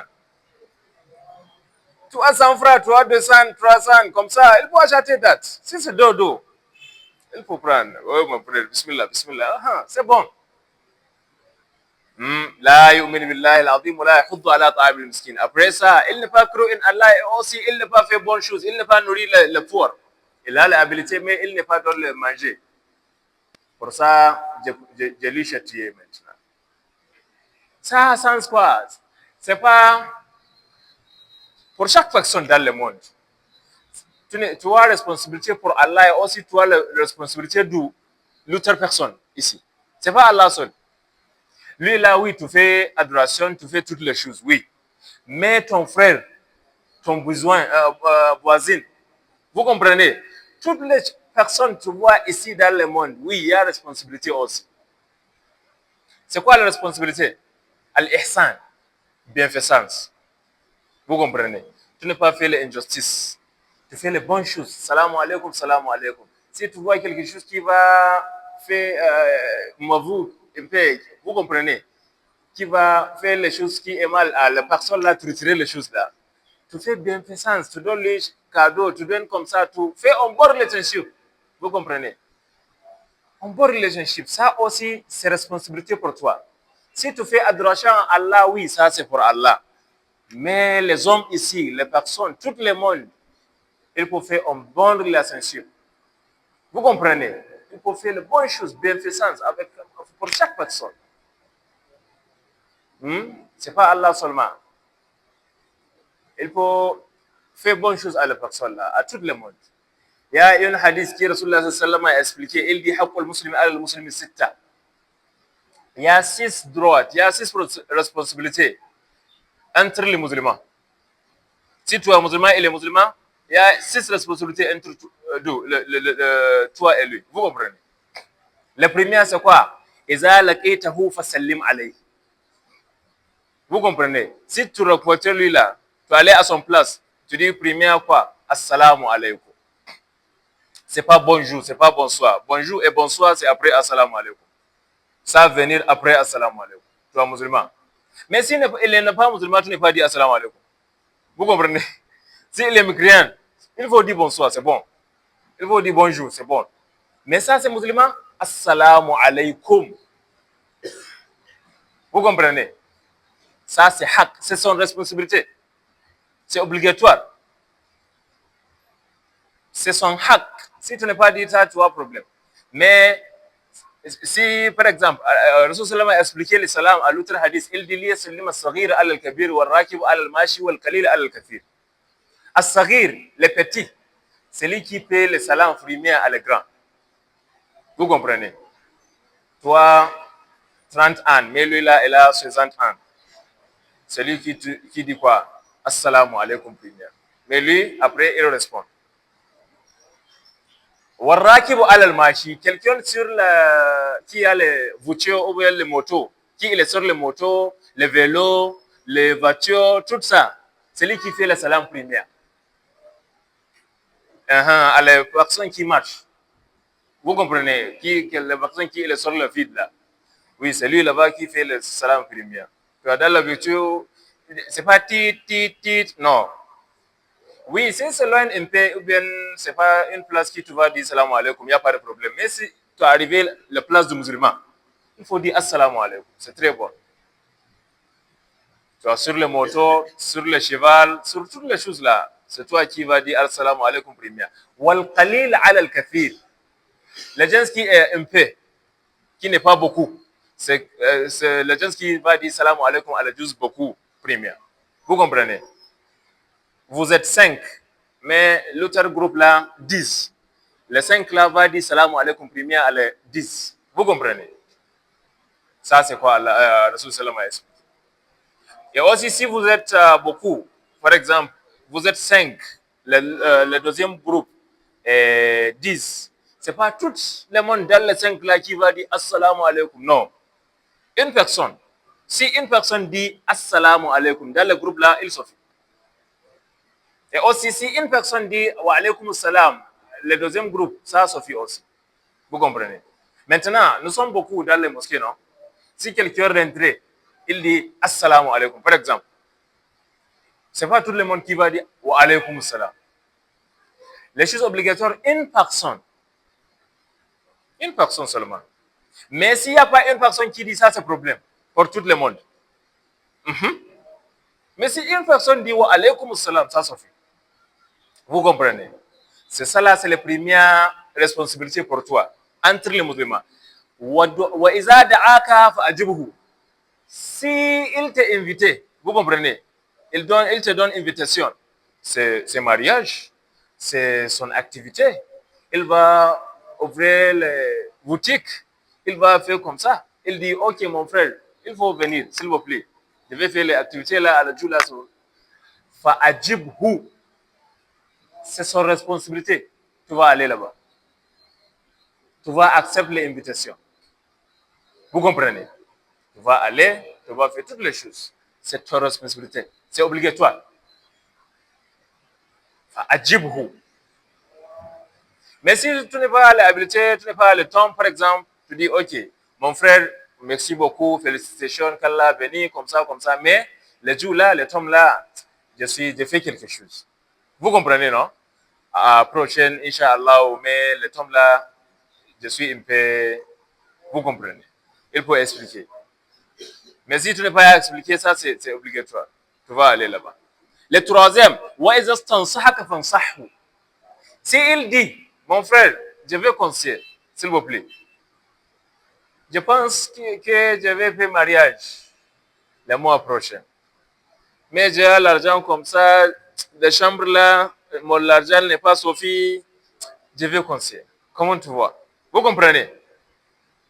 Tu as 100 francs, tu as 200, 300, comme ça. Il faut acheter date. Si c'est dodo, il faut prendre. Oh, mon frère, bismillah, bismillah. C'est bon. La yu'minu billahi al-azim wa la yahuddu ala ta'amil miskin. Après ça, il n'est pas cru en Allah et aussi il n'est pas fait bonne chose. Il n'est pas nourri le pauvre. Il a l'habilité, mais il n'est pas donné le manger. Pour ça, je lui châtié maintenant. Ça, sans quoi? C'est pas pour chaque personne dans le monde. Tu as la responsabilité pour Allah et aussi tu as la responsabilité de l'autre personne ici. C'est pas Allah seul. Lui là, oui, tu fais adoration, tu fais toutes les choses, oui. Mais ton frère, ton voisin, vous comprenez? Toutes les personnes que tu vois ici dans le monde, oui, il y a responsabilité aussi. C'est quoi la responsabilité? Al-ihsan, bienfaisance. Vous comprenez? Tu n'as pas fait l'injustice. Tu fais les bonnes choses. Salam alaikum, salam alaikum. Si tu vois quelque chose qui va fait mavouk, un peu, vous comprenez, qui va faire les choses qui est mal à la personne là, tu retirer les choses là. Tu fais bienfaisance, tu donnes les cadeaux, tu donnes comme ça, tu fais un bon relationship. Vous comprenez? Un bon relationship, ça aussi, c'est responsabilité pour toi. Si tu fais adoration à Allah, oui, ça c'est pour Allah. Mais les hommes ici, les personnes, tout le monde, il faut faire un bon relationship. Vous comprenez? Il faut faire les bonnes choses, bienfaisance avec, pour chaque personne. C'est pas Allah seulement. Il faut faire bonnes choses à la personne là, à tout le monde. Il y a un hadith qui Rasulullah sallallahu alayhi wa sallam a expliqué, il dit haqqul muslimi ala al-muslimi sitta. Il y a 6 droits, il y a 6 responsabilités entre les musulmans. Si tu es musulman et les musulmans, il y a 6 responsabilités entre toi et lui. Vous comprenez? La première, c'est quoi? Iza laqitahu fasallim alayhi. Vous comprenez? Si tu rencontres lui là, tu allais à son place, tu dis première quoi? Assalamu alaykum. C'est pas bonjour, c'est pas bonsoir. Bonjour et bonsoir, c'est après assalamu alaykum. Ça va venir après assalamu alaykum. Tu es musulman. Mais si il n'est pas musulman, tu n'es pas dit assalamu alaykum. Vous comprenez? Si il est mécréant, il faut dire bonsoir, c'est bon. Il faut dire bonjour, c'est bon. Mais ça, c'est musulman, assalamu alaykum. Vous comprenez? Ça, c'est haq, c'est son responsabilité. C'est obligatoire. C'est son haq. Si tu n'es pas dit ça, tu as un problème. Mais si, par exemple, Rasulullah a expliqué le salam à l'autre hadith, il dit liya sallim as-saghir ala al-kabir wa al-rakib ala al-mashi wa al-qalil ala al-kathir. As-saghir, les petits, c'est lui qui paie le salam premier à les grands. Vous comprenez? Toi, 30 ans, mais lui là, il a 60 ans. C'est lui qui dit quoi? Assalamu alaikum premier. Mais lui, après, il répond. Warrakibu alal mashi, quelqu'un sur qui a les voitures ou bien les motos, qui est sur les motos, les vélos, les voitures, tout ça, c'est lui qui fait le salam premier. À les personnes qui marchent. Vous comprenez? Les personnes qui est sur le vide là. Oui, c'est lui là-bas qui fait le salam premier. Tu as dans la voiture, c'est pas tit, non. Oui, si c'est loin un peu, ou bien c'est pas une place qui tu vas dire salam alaikum, il n'y a pas de problème. Mais si tu es arrivé à la place du musulman, il faut dire assalamu alaikum. C'est très bon. Tu es sur les motos, sur le cheval, sur toutes les choses là. C'est toi qui vas dire assalamu alaikum premier. Wal qalil ala al kathir. La gens qui est un peu, qui n'est pas beaucoup, c'est la gens qui va dire salam alaikum à la juz beaucoup premier. Vous comprenez? Vous êtes 5, mais l'autre groupe là, 10. Les 5 là va dire salam alaikum premier à les 10. Vous comprenez? Ça, c'est quoi Rasul Sallam a expliqué. Et aussi, si vous êtes beaucoup, par exemple, vous êtes 5, le deuxième groupe est 10. Ce n'est pas tout le monde dans les 5 là qui va dire assalamu alaikum. Non. Une personne. Si une personne dit assalamu alaikum dans le groupe là, il suffit. Et aussi, si une personne dit wa alaykum salam, le deuxième groupe, ça suffit aussi. Vous comprenez? Maintenant, nous sommes beaucoup dans les mosquées, non? Si quelqu'un rentre, il dit assalamu alaykum, par exemple. Ce n'est pas tout le monde qui va dire wa alaykum salam. Les choses obligatoires, une personne seulement. Mais s'il n'y a pas une personne qui dit ça, c'est problème pour tout le monde. Mais si une personne dit wa alaykum salam, ça suffit. Vous comprenez? C'est ça là, c'est la première responsabilité pour toi, entre les musulmans. Wa iza da'aka fa'ajibhu. Si il t'a invité, vous comprenez? Il te donne invitation. C'est mariage, c'est son activité. Il va ouvrir les boutiques, il va faire comme ça. Il dit, ok mon frère, il faut venir, s'il vous plaît. Je vais faire les activités là à la Djoula. Fa'ajibhu. C'est son responsabilité. Tu vas aller là-bas. Tu vas accepter l'invitation. Vous comprenez? Tu vas aller, tu vas faire toutes les choses. C'est ta responsabilité. C'est obligatoire. Ajibhu. Mais si tu n'es pas l'habilité, tu n'es pas le temps, par exemple, Tu dis, ok, mon frère, merci beaucoup, félicitations, qu'Allah bénisse, comme ça, mais le jour là, le temps là, j'ai fait quelque chose. Vous comprenez, non? À prochaine, Inch'Allah, mais le temps là, je suis un peu, vous comprenez. Il faut expliquer. Mais si tu n'es pas à expliquer, ça, c'est obligatoire. Tu vas aller là-bas. Le troisième, si il dit, mon frère, je vais conseiller, s'il vous plaît. Je pense que je vais faire mariage le mois prochain. Mais j'ai l'argent comme ça, les chambres là, mon argent n'est pas Sophie, je vais conseiller. Comment tu vois? Vous comprenez?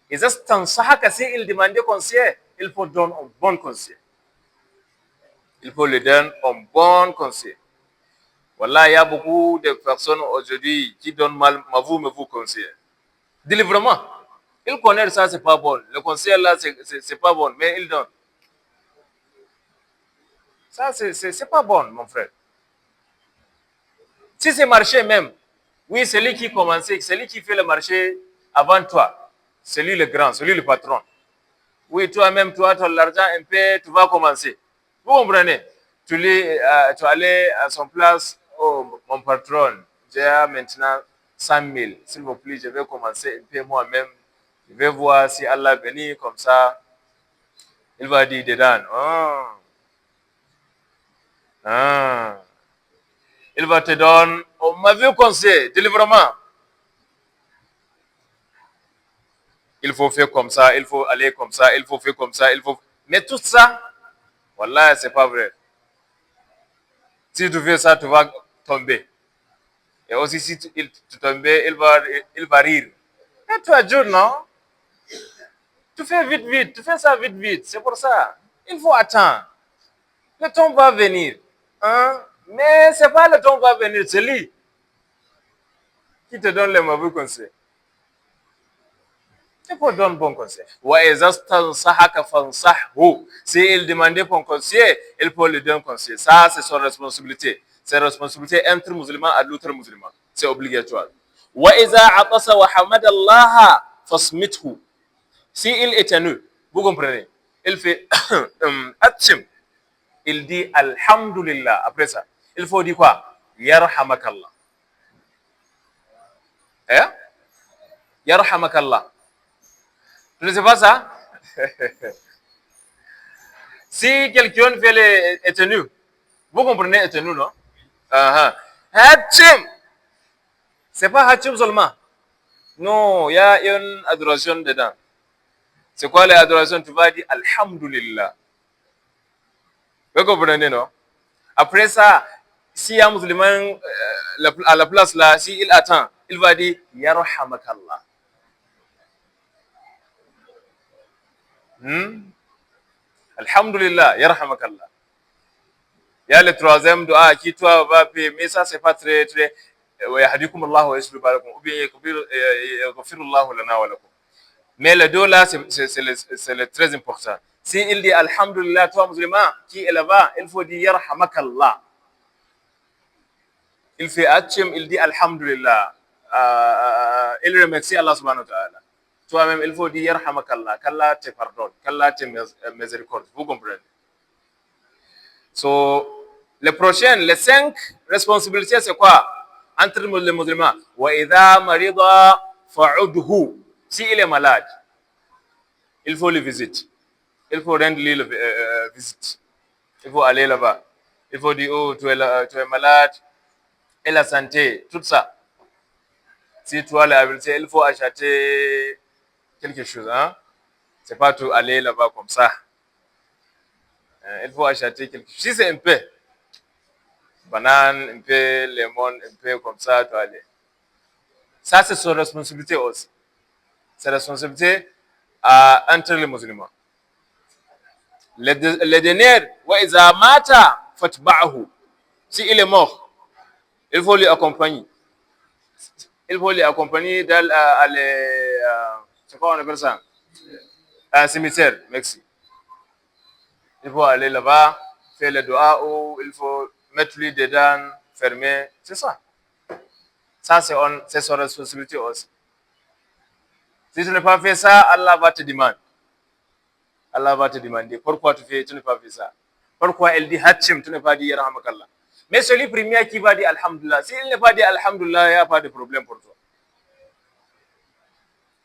Et ça, si il demande conseil, il faut donner un bon conseil. Il faut lui donner un bon conseil. Voilà, il y a beaucoup de personnes aujourd'hui qui donnent mal, mais vous conseillez. Délivrement. Il connaît ça, c'est pas bon. Le conseil là, c'est pas bon, mais il donne. Ça, c'est pas bon, mon frère. Si c'est marché même, oui, c'est lui qui commençait, c'est lui qui fait le marché avant toi. C'est lui le grand, c'est lui le patron. Oui, toi-même, toi, tu as l'argent un peu, tu vas commencer. Vous comprenez? Tu allais à son place, oh, mon patron, j'ai maintenant 100 000. S'il vous plaît, je vais commencer un peu moi-même. Je vais voir si Allah bénit comme ça. Il va dire dedans, ah. Il va te donner, on m'avait conseillé, délivrement. Il faut faire comme ça, il faut aller comme ça, il faut faire comme ça, il faut. Mais tout ça, voilà, c'est pas vrai. Si tu fais ça, tu vas tomber. Et aussi, si tu tombes, il va rire. Et tu as dur, non? Tu fais vite, vite, tu fais ça vite, vite. C'est pour ça. Il faut attendre. Le temps va venir. Hein? Mais c'est pas le temps va venir, c'est lui qui te donne les mauvais conseils. Il faut donner bon conseil. Si il demandait pour un conseil, il faut lui donner un conseil. Ça, c'est son responsabilité. C'est responsabilité entre musulmans à l'autre musulman. C'est obligatoire. Si il éternue, vous comprenez, il fait il dit Alhamdulillah. Après ça, il faut dire quoi? Yarhamakallah. Hein? Yarhamakallah. Tu ne sais pas ça? Si quelqu'un fait les étenues, vous comprenez étenue, non? Hachim! C'est pas Hachim seulement. Non, il y a une adoration dedans. C'est quoi l'adoration? Tu vas dire Alhamdulillah. Vous comprenez, non? Après ça, si un musulman à la place là, s'il attend, il va dire Yarhamakallah. Alhamdulillah, Yarhamakallah. Il y a le troisième doigt qui toi va payer, mais ça c'est pas très très ويهديكم الله ويصلح بالكم ou bien يغفر الله لنا ولكم. Mais le dos là c'est le très important. Si il dit Alhamdulillah, toi musulman qui est là-bas, il faut dire Yarhamakallah. Il fait Hachim, il dit Alhamdulillah. Il remercie Allah subhanahu wa ta'ala. Toi-même, il faut dire Yarhamakallah, qu'Allah te pardonne, qu'Allah te miséricorde. Vous comprenez? So, les prochaines, les 5 responsabilités, c'est quoi? Entre les musulmans. Wa idha marida fa'udhu. Si il est malade, il faut le visiter. Il faut rendre lui le visite. Il faut aller là-bas. Il faut dire, oh, tu es malade, et la santé, tout ça. Si tu as l'habilité, il faut acheter quelque chose. Hein? C'est pas tout aller là-bas comme ça. Il faut acheter quelque chose. Si c'est un peu, banane, un peu, lemon, un peu comme ça, tu aller. Ça, c'est son responsabilité aussi. C'est responsabilité entre les musulmans. Le dernier, wa iza mata fatba'ahu. Si il est mort, il faut lui accompagner. Il faut lui accompagner dans c'est quoi on appelle ça? Un cimetière, merci. Il faut aller là-bas, faire le doigt ou il faut mettre lui dedans, fermer. C'est ça. Ça, c'est son responsabilité aussi. Si tu n'as pas fait ça, Allah va te demander. Allah va te demander pourquoi tu n'as pas fait ça. Pourquoi elle dit Hachim, tu n'as pas dit Yarhamakallah. Mais celui premier qui va dire Alhamdulillah, s'il n'a pas dit Alhamdulillah, il n'y a pas de problème pour toi.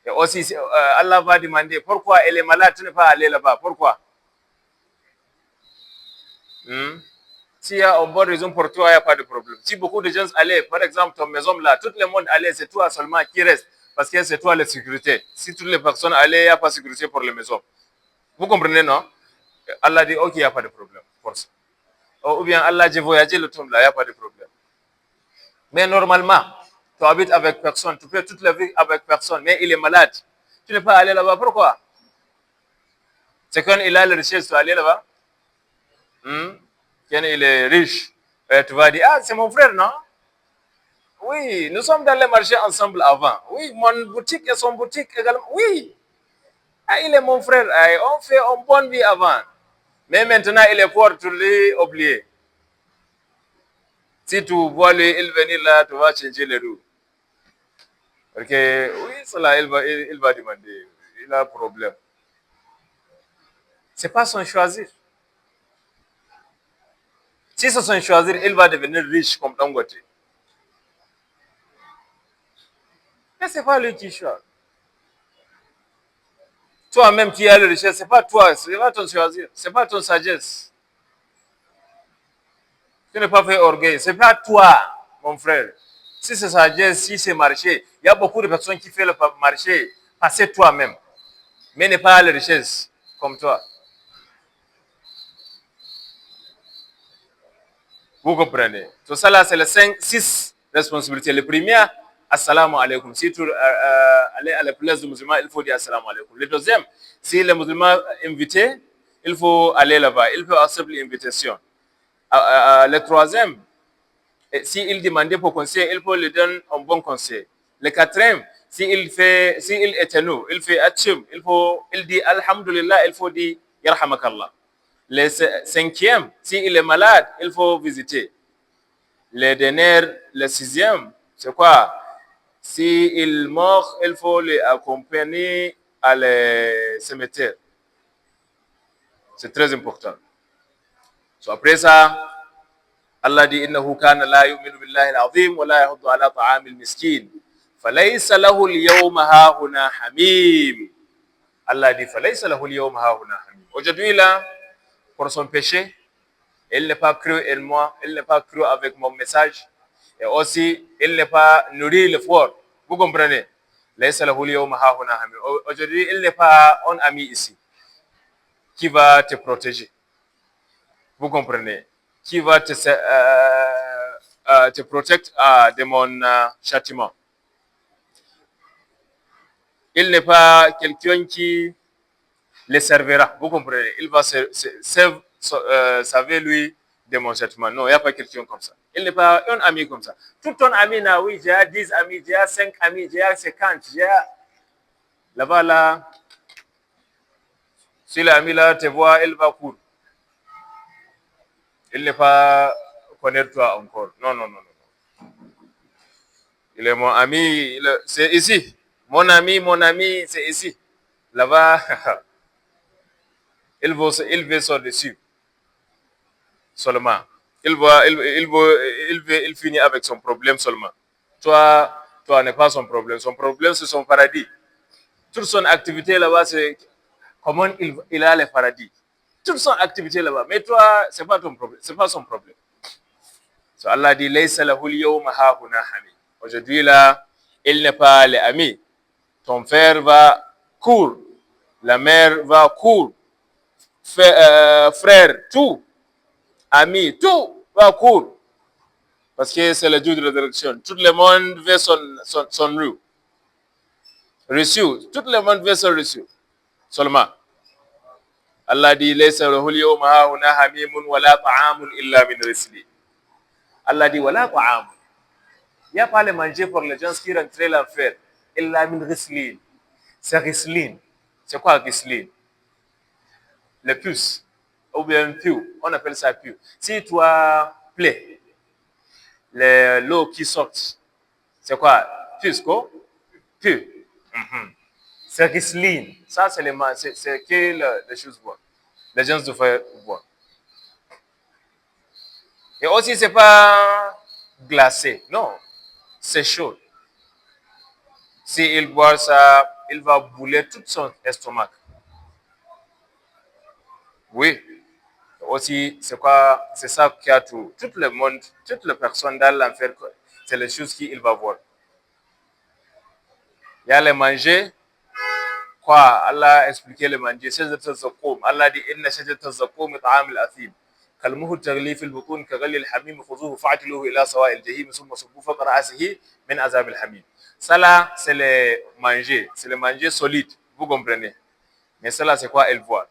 Et aussi, Allah va demander pourquoi elle est malade, tu n'es pas allé là-bas. Pourquoi? S'il y a une bonne raison pour toi, il n'y a pas de problème. Si beaucoup de gens allaient, par exemple, ton maison là, tout le monde allait, c'est toi seulement qui reste. Parce que c'est toi la sécurité. Si toutes les personnes allaient, il n'y a pas de sécurité pour les maisons. Vous comprenez, non? Allah dit, ok, il n'y a pas de problème. Force. Ou bien Allah dit, voyager le tombe là, il n'y a pas de problème. Mais normalement, tu habites avec personne, tu fais toute la vie avec personne, mais il est malade. Tu n'es pas allé là-bas. Pourquoi? C'est quand il a la richesse, tu es allé là-bas. Quand il est riche, tu vas dire, ah, c'est mon frère, non? Oui, nous sommes dans le marché ensemble avant. Oui, mon boutique et son boutique également. Oui, ah, il est mon frère. Ah, on fait une bonne vie avant. Mais maintenant, il est fort, tu l'as oublié. Si tu vois lui, il venir là, tu vas changer les roues. Parce que, oui, cela, il va demander. Il a un problème. C'est pas son choisir. Si c'est son choisir, il va devenir riche comme Dangote. Mais c'est pas lui qui choisit. Toi-même qui as la richesse, c'est pas toi, c'est pas ton choisir, c'est pas ton sagesse. Tu n'es pas fait orgueil, c'est pas toi, mon frère. Si c'est sagesse, si c'est marché, il y a beaucoup de personnes qui font le marché, passer toi-même, mais n'est pas la richesse comme toi. Vous comprenez? Tout ça là, c'est les 6 responsabilités. Le premier, assalamu alaikum. Si tu allez à la place du musulman, il faut dire assalamu alaikum. Le deuxième, si le musulman est invité, il faut aller là-bas. Il faut accepter l'invitation. Le troisième, s'il demandait pour conseil, il faut lui donner un bon conseil. Le quatrième, s'il éternue, il fait atchum, il dit alhamdulillah, il faut dire yarhamakallah. Le cinquième, s'il est malade, il faut visiter. Le dernier, le sixième, c'est quoi? S'il mort, il faut l'accompagner à le cimetière. C'est très important. So après ça, Allah dit innahu kana la yu'minu billahi al-azim wa la yahuddu ala ta'amil miskin. Falaysa lahu al-yawma hahuna hamim. Allah dit falaysa lahu al-yawma hahuna hamim. Aujourd'hui là, pour son péché, il n'est pas cru en moi, il n'est pas cru avec mon message, et aussi il n'est pas nourri le fort. Vous comprenez? Aujourd'hui, il n'est pas un ami ici qui va te protéger. Vous comprenez? Qui va te protéger de mon châtiment. Il n'est pas quelqu'un qui le servira. Vous comprenez? Il va servir lui de mon châtiment. Non, il n'y a pas quelqu'un comme ça. Il n'est pas un ami comme ça. Tout ton ami là, oui, j'ai 10 amis, j'ai 5 amis, j'ai 50, j'ai là-bas là. Si l'ami là te voit, il va courir. Il n'est pas connaître toi encore. Non, non, non, non. Il est mon ami, c'est ici. Mon ami, c'est ici. Là-bas, il veut sur dessus. Seulement. Il finit avec son problème seulement. Toi n'est pas son problème. Son problème, c'est son paradis. Toute son activité là-bas, c'est comment il a le paradis. Toute son activité là-bas. Mais toi, c'est pas ton problème. C'est pas son problème. So Allah dit, laysa lahu al-yawma hahuna hamim. Aujourd'hui là, il n'est pas l'ami. Ton frère va court. La mère va court. Frère, tout. Ami, tout va court. Parce que c'est le jour de la résurrection. Tout le monde veut son rue. Reçu. Tout le monde veut son reçu. Seulement. Allah dit, laysa lahu al-yawma hahuna hamimun wa la ta'amun illa min rislin. Allah dit, voilà ta'am. Il n'y a pas le manger pour les gens qui rentrent l'enfer. Illa min rislin. C'est rislin. C'est quoi rislin? Le puce. Ou bien piou. On appelle ça piou. Si toi plaît, l'eau qui sort, c'est quoi? Puce, quoi? Piou. C'est Riesling. Ça, c'est que les choses boivent. Les gens doivent boire. Et aussi, c'est pas glacé. Non, c'est chaud. S'il boit ça, il va bouler tout son estomac. Oui. Aussi, c'est quoi? C'est ça qui a tout le monde, toutes les personnes dans l'enfer, c'est les choses qu'il va voir. Il y a les manger. Quoi? Allah a expliqué le manger. شجرة الزقوم. Allah dit إن شجرة الزقوم طعام الأثيم. كالمهل تغلي في البطون كغلي الحميم خذوه فاعتلوه إلى سواء الجحيم ثم صبوا فوق رأسه من عذاب الحميم. Ça là, c'est le manger. C'est le manger solide. Vous comprenez? Mais cela, c'est quoi elle voit?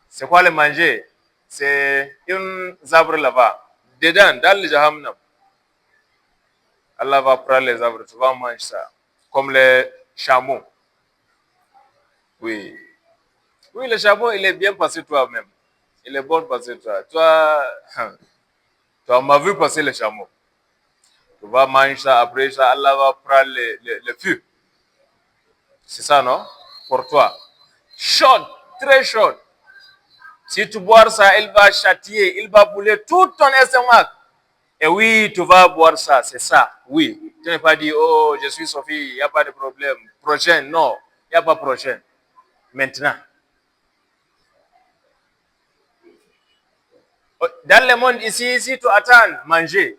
C'est quoi le manger? C'est une arbre là-bas. Dedans, dans le Jahannam, Allah va prendre les arbres, tu vas manger ça. Comme les chameaux. Oui. Oui, le chameau, il est bien passé toi-même. Il est bon passé toi. Toi, m'as vu passer le chameau. Tu vas manger ça, après ça, Allah va prendre le feu. C'est ça, non? Pour toi. Chaud, très chaud. Si tu bois ça, il va châtier, il va brûler tout ton estomac. Et oui, tu vas boire ça, c'est ça. Oui. Tu n'es pas dit, oh, je suis Sophie, il n'y a pas de problème. Prochaine, non, il n'y a pas prochaine. Maintenant. Dans le monde ici, si tu attends manger,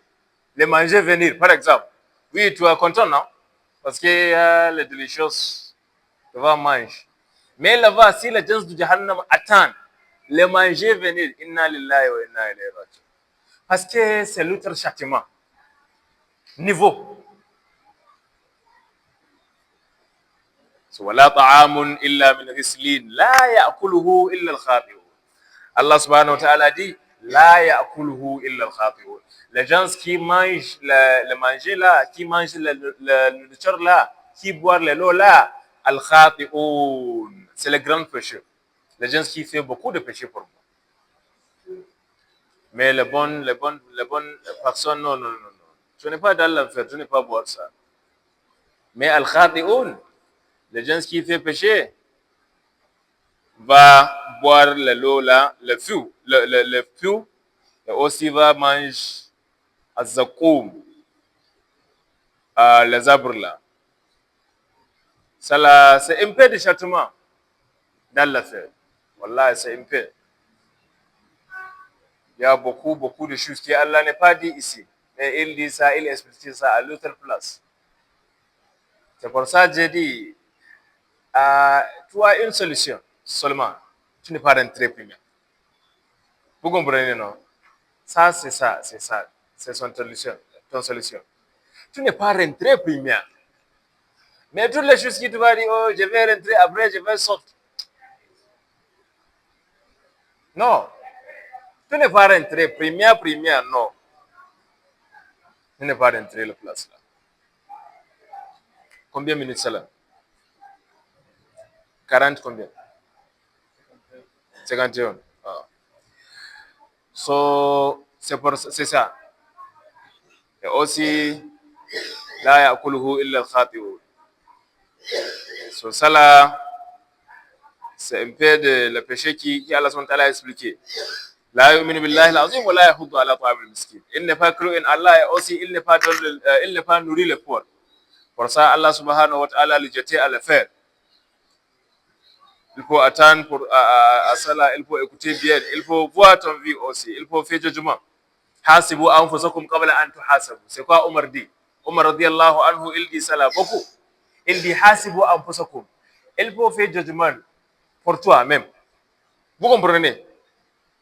les manger venir, par exemple. Oui, tu es content, non? Parce que les délicieux, tu vas manger. Mais là-bas, si les gens du Jahannam attendent les manger venir, inna lillahi wa inna ilayhi raji'un. Parce que c'est l'autre châtiment. Niveau. ولا طعام إلا من غسلين لا يأكله إلا الخاطئون. Allah subhanahu wa ta'ala dit la ya'kuluhu illa al-khati'un. Les gens qui mangent le manger là, qui mangent le nourriture là, qui boivent le l'eau là, al-khati'un. C'est le grand péché. Les gens qui font beaucoup de péchés pour moi. Mais les bonnes personnes, non, non, non, non. Tu n'es pas dans l'enfer, tu n'es pas boire ça. Mais al-khati'un, les gens qui font péché, va boire l'eau là, le feu, le feu, et aussi va manger azakoum, les arbres là. Ça là, c'est un peu de châtiment dans l'affaire. Wallah, c'est un peu. Il y a beaucoup de choses que Allah n'est pas dit ici. Mais il dit ça, il explique ça à l'autre place. C'est pour ça que j'ai dit, tu as une solution seulement. Tu n'es pas rentré premier. Vous comprenez, non? Ça, c'est ça, c'est ça. C'est son solution, ton solution. Tu n'es pas rentré premier. Mais toutes les choses qui te vont dire, oh, je vais rentrer, après je vais sortir. Non. Tu n'es pas rentré premier, non. Tu n'es pas rentré la place là. Combien de minutes c'est là? 40 combien? 51. Ah. So, c'est ça. Et aussi, la ya'kuluhu illa al-khati'un. So, ça là, c'est un peu de le péché qui Allah subhanahu wa ta'ala a expliqué. La yu'minu billahi al-azim wa la yahuddu ala ta'am al-miskin. Il n'est pas cru en Allah et aussi il n'est pas nourri le pauvre. Pour ça, Allah subhanahu wa ta'ala le jeté à le faire. Il faut attendre pour à cela, il faut écouter bien, il faut voir ton vie aussi, il faut faire jugement. Hasibu anfusakum qabla an tuhasabu. C'est quoi Omar dit? Omar radiyallahu anhu, il dit cela beaucoup. Il dit hasibu anfusakum. Il faut faire jugement pour toi-même. Vous comprenez?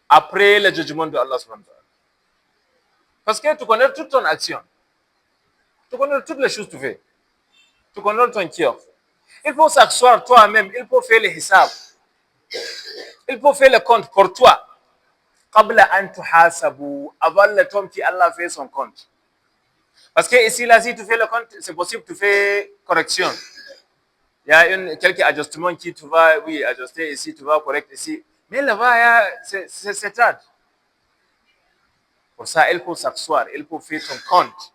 Après le jugement de Allah subhanahu wa ta'ala. Parce que tu connais toute ton action. Tu connais toutes les choses que tu fais. Tu connais ton cœur. Il faut s'asseoir toi-même. Il faut faire le hisab. Il faut faire le compte pour toi. Qabla an tuhasabu. Avant le temps que Allah fait son compte. Parce que ici, là, si tu fais le compte, c'est possible que tu fais correction. Il y a quelques ajustements qui tu vas, oui, ajuster ici, tu vas correcter ici. Mais là-bas, c'est tard. Pour ça, il faut s'asseoir. Il faut faire son compte.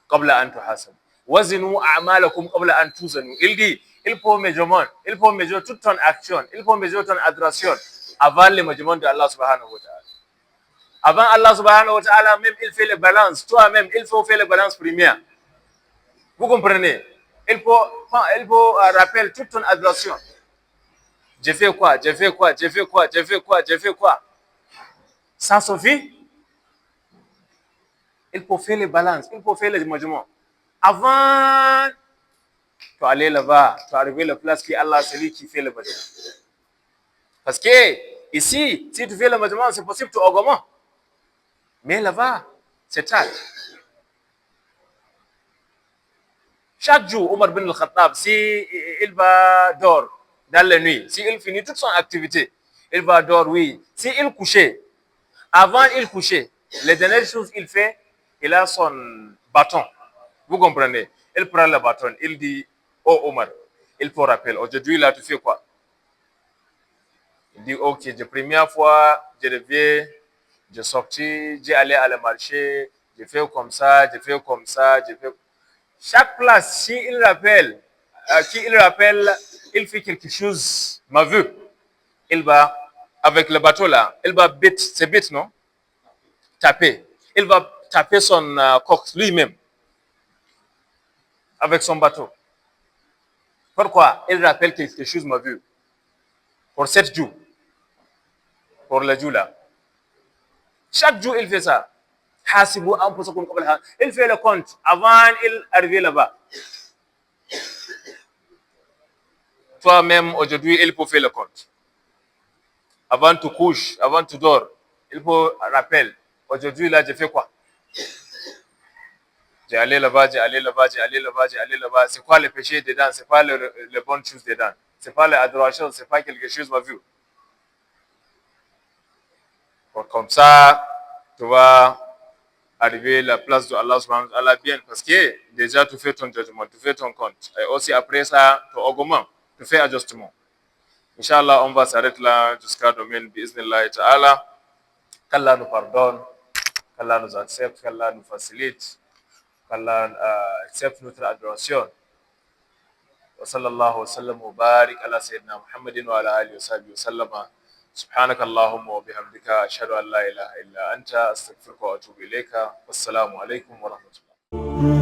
Qabla an tuhasabu. Wazinu a'malakum qabla an tuzanu. Il dit, Il faut mesurer toute ton action, il faut mesurer ton adoration avant le measurement de Allah subhanahu wa ta'ala. Avant Allah subhanahu wa ta'ala, même il fait les balances. Toi-même, il faut faire les balances premières. Vous comprenez? Il faut rappeler toute ton adoration. J'ai fait quoi? J'ai fait quoi? J'ai fait quoi? J'ai fait quoi? J'ai fait quoi? Ça suffit? Il faut faire les balances. Il faut faire les measurements. Avant tu aller là-bas, tu arriver à la place qui Allah, celui qui fait le measurement. Parce que ici, si tu fais le measurement, c'est possible que tu augmentes. Mais là-bas, c'est tard. Chaque jour, Omar bin al-Khattab, si il va dormir dans la nuit, si il finit toute son activité, il va dormir, oui. Si il couchait, avant il couchait, les dernières choses qu'il fait, il a son bâton. Vous comprenez? Il prend le bâton, il dit, oh Omar, il faut rappeler, aujourd'hui là, tu fais quoi? Il dit, ok, la première fois, je reviens, je sortis, j'ai allé à le marché, je fais comme ça, je fais comme ça, je fais. Chaque place, si il rappelle, il fait quelque chose, m'a vu, il va, avec le bateau là, il va bête, c'est bête, non? Taper. Il va taper son coq lui-même, avec son bateau. Pourquoi? Il rappelle quelque chose, m'a vu. Pour 7 jours. Pour le jour là. Chaque jour, il fait ça. Il fait le compte avant il arrive là-bas. Toi-même, aujourd'hui, il faut faire le compte. Avant tu couches, avant tu dors, il faut rappeler. Aujourd'hui, là, j'ai fait quoi? J'ai allé là-bas, j'ai allé là-bas, j'ai allé là-bas, j'ai allé là-bas. C'est quoi le péché dedans? C'est pas le bonne chose dedans. C'est pas l'adoration, c'est pas quelque chose ma vue. Comme ça, tu vas arriver à la place de Allah subhanahu wa ta'ala bien parce que déjà tu fais ton jugement, tu fais ton compte. Et aussi après ça, tu augmentes, tu fais ajustement. Inch'Allah, on va s'arrêter là jusqu'à demain, bi'iznillahi ta'ala. Qu'Allah nous pardonne, qu'Allah nous accepte, qu'Allah nous facilite, qu'Allah accepte notre adoration. وصلى الله وسلم وبارك على سيدنا محمد وعلى اله وصحبه وسلم سبحانك اللهم وبحمدك اشهد ان لا اله الا انت استغفرك واتوب اليك والسلام عليكم ورحمه الله